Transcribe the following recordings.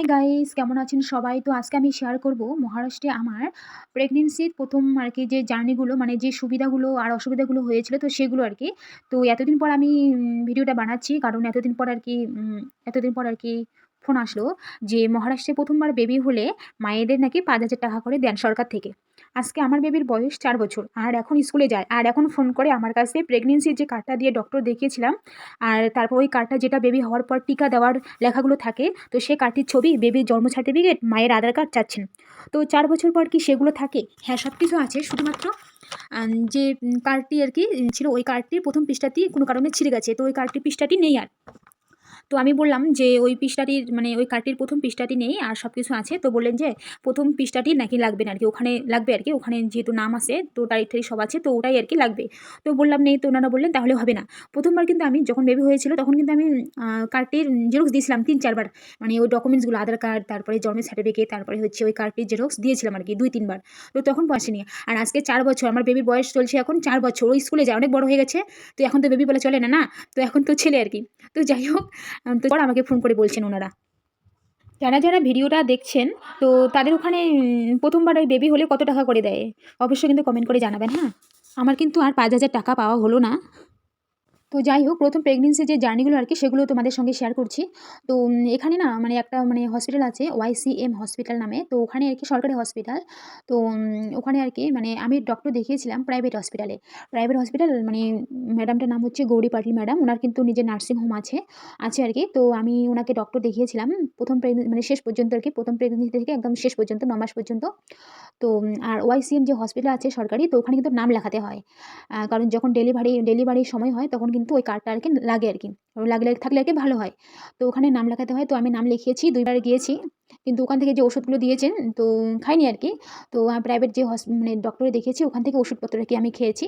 Hi guys, কেমন আছেন সবাই? তো আজকে আমি শেয়ার করব মহারাষ্ট্রে আমার প্রেগনেন্সির ১ম আরকি যে জার্নিগুলো মানে যে সুবিধাগুলো আর অসুবিধাগুলো হয়েছিল তো সেগুলো আরকি। তো এতদিন পর আমি ভিডিওটা বানাচ্ছি কারণ এতদিন পর আরকি ফোন আসলো যে মহারাষ্ট্রে ১ম বার বেবি হলে মায়েদের নাকি ৳৫,০০০ করে দেন সরকার থেকে। আজকে আমার বেবির বয়স ৪ বছর আর এখন স্কুলে যায়। আর এখন ফোন করে আমার কাছে প্রেগনেন্সির যে কার্ডটা দিয়ে ডক্টর দেখিয়েছিলাম আর তারপর ওই কার্ডটা যেটা বেবি হওয়ার পর টিকা দেওয়ার লেখাগুলো থাকে তো সেই কার্ডটির ছবি, বেবির জন্ম সার্টিফিকেট, মায়ের আধার কার্ড চাচ্ছেন। তো ৪ বছর পর কি সেগুলো থাকে? হ্যাঁ, সবকিছু আছে। শুধুমাত্র যে কার্ডটি আরকি ছিল ওই কার্ডটির ১ম পৃষ্ঠাটি কোনো কারণে ছিঁড়ে গেছে। তো ওই কার্ডটির পৃষ্ঠাটি নেই আর। তো আমি বললাম যে, "ওই পৃষ্ঠাটির মানে ওই কার্ডটির ১ম পৃষ্ঠাটি নেই আর সবকিছু আছে।" তো বললেন যে, "১ম পৃষ্ঠাটি নাকি লাগবে না আরকি। ওখানে লাগবে আরকি। ওখানে যেহেতু নাম আছে তো তারিখ-টারিখ সব আছে তো ওটাই আরকি লাগবে।" তো বললাম, "নেই।" তো উনারা বললেন, "তাহলে হবে না।" ১ম বার কিন্তু আমি যখন বেবি হয়েছিল তখন কিন্তু আমি কার্ডটির জেরক্স দিয়েছিলাম ৩-৪ বার। মানে ওই ডকুমেন্টসগুলো আধার কার্ড, তারপরে জন্মের সার্টিফিকেট, তারপরে হচ্ছে ওই কার্ডটির জেরক্স দিয়েছিলাম আরকি ২-৩ বার। তো তখন আসেনি। আর আজকে ৪ বছর আমার বেবির বয়স চলছে এখন ৪ বছর। ও স্কুলে যায়, অনেক বড় হয়ে গেছে। তো এখন তো বেবি বলে চলে না, না? তো এখন তো ছেলে আরকি। তো যাই হোক তো পর আমাকে ফোন করে বলছেন উনারা। যারা ভিডিওটা দেখছেন তো তাদের ওখানে ১ম বার বেবি হলে কত টাকা করে দেয়? অবশ্যই কিন্তু কমেন্ট করে জানাবেন, হ্যাঁ? আমার কিন্তু আর ৳৫,০০০ পাওয়া হলো না। তো যাই হোক ১ম প্রেগনেন্সির যে জার্নিগুলো আরকি সেগুলো তোমাদের সঙ্গে শেয়ার করছি। তো এখানে না মানে একটা মানে হসপিটাল আছে YCM হসপিটাল নামে। তো ওখানে আরকি সরকারি হসপিটাল। তো ওখানে আরকি মানে আমি ডক্টর দেখিয়েছিলাম প্রাইভেট হসপিটালে। প্রাইভেট হসপিটাল মানে ম্যাডামটার নাম হচ্ছে গৌরী পাটিল ম্যাডাম। উনার কিন্তু নিজের নার্সিং হোম আছে আরকি। তো আমি উনাকে ডক্টর দেখিয়েছিলাম ১ম মানে শেষ পর্যন্ত আরকি ১ম প্রেগনেন্সি থেকে একদম শেষ পর্যন্ত ৯ মাস পর্যন্ত। তো আর YCM যে হসপিটাল আছে সরকারি তো ওখানে কিন্তু নাম লেখাতে হয়। কারণ যখন ডেলিভারির সময় হয় তখন কিন্তু ওই কার্ডটা আরকি লাগে আরকি। থাকলে আরকি ভালো হয়। তো ওখানে নাম লেখাতে হয়। তো আমি নাম লিখিয়েছি ২ বার গিয়েছি। কিন্তু ওখান থেকে যে ওষুধগুলো দিয়েছেন তো খাইনি আরকি। তো প্রাইভেট যে মানে ডক্টরে দেখিয়েছি ওখান থেকে ওষুধপত্র আরকি আমি খেয়েছি।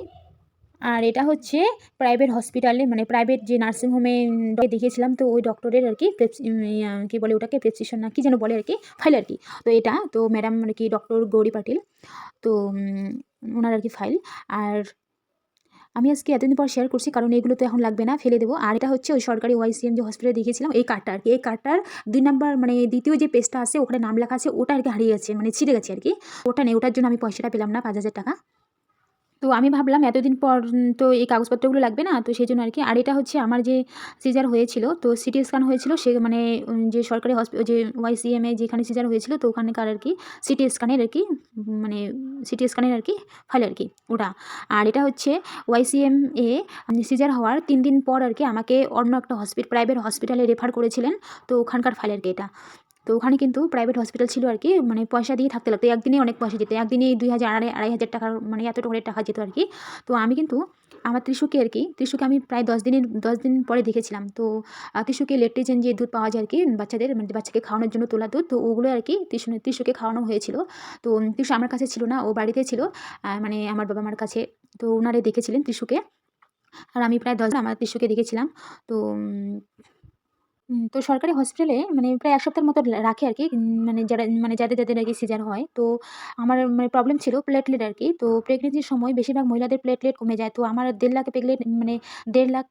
আর এটা হচ্ছে প্রাইভেট হসপিটালে মানে প্রাইভেট যে নার্সিং হোমে দেখিয়েছিলাম তো ওই ডক্টরের আরকি কি বলে ওটাকে প্রেসক্রিপশন না কি যেন বলে আরকি ফাইল আরকি। তো এটা তো ম্যাডাম আরকি ডক্টর গৌরী পাটিল। তো উনার আরকি ফাইল। আর আমি আজকে এতদিন পর শেয়ার করছি কারণ এগুলো তো এখন লাগবে না, ফেলে দেবো। আর এটা হচ্ছে ওই সরকারি YCM যে হসপিটালে দেখিয়েছিলাম এই কার্ডটা আরকি। এই কার্ডটার ২ নাম্বার মানে ২য় যে পেজটা আছে ওখানে নাম লেখা আছে ওটা আরকি হারিয়ে গেছে মানে ছিঁড়ে গেছে আরকি। ওটা নেই, ওটার জন্য আমি পয়সাটা পেলাম না ৳৫,০০০। তো আমি ভাবলাম এতদিন পর তো এই কাগজপত্রগুলো লাগবে না। তো সেজন্য আরকি। আর এটা হচ্ছে আমার যে সিজার হয়েছিল তো সিটি স্ক্যান হয়েছিল সে মানে যে সরকারি যে YCM এ যেখানে সিজার হয়েছিল তো ওখানকার আরকি সিটি স্ক্যানের আরকি মানে সিটি স্ক্যানের আরকি ফাইল আরকি ওটা। আর এটা হচ্ছে YCM এ সিজার হওয়ার ৩ দিন পর আরকি আমাকে অন্য একটা প্রাইভেট হসপিটালে রেফার করেছিলেন। তো ওখানকার ফাইল আরকি এটা। তো ওখানে কিন্তু প্রাইভেট হসপিটাল ছিল আরকি মানে পয়সা দিয়ে থাকতে লাগতো। একদিনেই অনেক পয়সা যেত। একদিনেই ২,০০০ ৳২,৫০০ মানে এতটা করে টাকা যেত আরকি। তো আমি কিন্তু আমার ত্রিশুকে আমি প্রায় ১০ দিন পরে দেখেছিলাম। তো ত্রিশুকে ল্যাকটোজেন যে দুধ পাওয়া যায় আরকি বাচ্চাদের মানে বাচ্চাকে খাওয়ানোর জন্য তোলা দুধ। তো ওগুলো আরকি ত্রিশুকে খাওয়ানো হয়েছিল। তো ত্রিশু আমার কাছে ছিল না, ও বাড়িতে ছিল। মানে আমার বাবা-মার কাছে। তো উনারাই দেখেছিলেন ত্রিশুকে। আর আমি প্রায় ১০ দিন আমার ত্রিশুকে দেখেছিলাম। তো তো সরকারি হসপিটালে মানে প্রায় ১ সপ্তাহের মতো রাখে আরকি। মানে যাদের আরকি সিজার হয়। তো আমার মানে প্রবলেম ছিল প্লেটলেট আরকি। তো প্রেগনেন্সির সময় বেশিরভাগ মহিলাদের প্লেটলেট কমে যায়। তো আমার ১.৫ লাখ মানে ১.৫ লাখ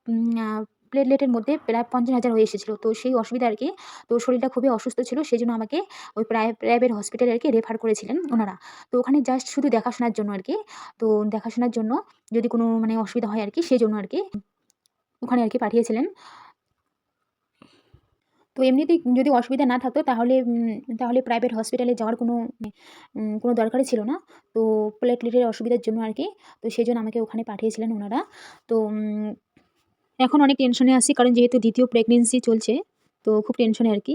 প্লেটলেটের মধ্যে প্রায় ৫০,০০০ হয়ে এসেছিল। তো সেই অসুবিধা আরকি। তো শরীরটা খুবই অসুস্থ ছিল। সেজন্য আমাকে ওই প্রাইভেট হসপিটালে আরকি রেফার করেছিলেন উনারা। তো ওখানে জাস্ট শুধু দেখাশোনার জন্য আরকি। তো দেখাশোনার জন্য যদি কোনো মানে অসুবিধা হয় আরকি সেজন্য আরকি ওখানে আরকি পাঠিয়েছিলেন। তো এমনিতেই যদি অসুবিধা না থাকতো তাহলে প্রাইভেট হসপিটালে যাওয়ার কোনো দরকারই ছিল না। তো প্লেটলেটের অসুবিধার জন্য আরকি। তো সেজন্য আমাকে ওখানে পাঠিয়েছিলেন উনারা। তো এখন অনেক টেনশনে আছি কারণ যেহেতু ২য় প্রেগনেন্সি চলছে। তো খুব টেনশনে আরকি।